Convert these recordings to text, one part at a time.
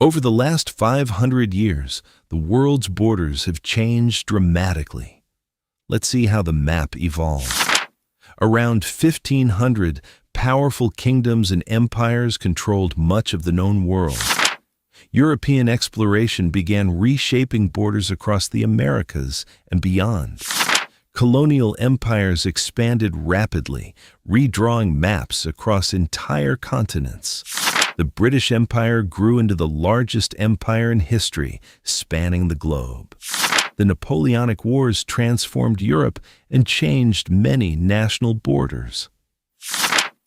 Over the last 500 years, the world's borders have changed dramatically. Let's see how the map evolved. Around 1500, powerful kingdoms and empires controlled much of the known world. European exploration began reshaping borders across the Americas and beyond. Colonial empires expanded rapidly, redrawing maps across entire continents. The British Empire grew into the largest empire in history, spanning the globe. The Napoleonic Wars transformed Europe and changed many national borders.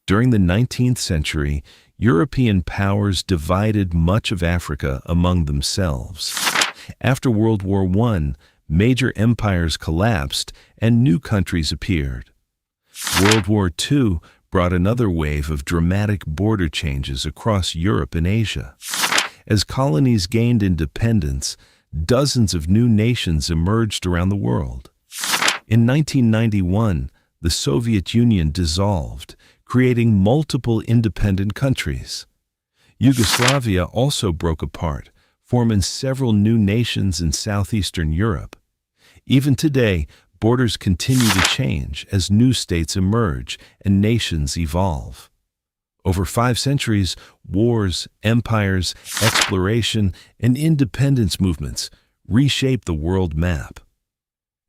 During the 19th century, European powers divided much of Africa among themselves. After World War I, major empires collapsed and new countries appeared. World War II brought another wave of dramatic border changes across Europe and Asia. As colonies gained independence, dozens of new nations emerged around the world. In 1991, the Soviet Union dissolved, creating multiple independent countries. Yugoslavia also broke apart, forming several new nations in southeastern Europe. Even today, borders continue to change as new states emerge and nations evolve. Over 5 centuries, wars, empires, exploration, and independence movements reshaped the world map.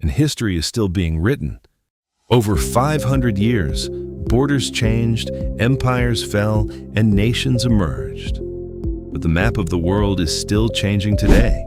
And history is still being written. Over 500 years, borders changed, empires fell, and nations emerged. But the map of the world is still changing today.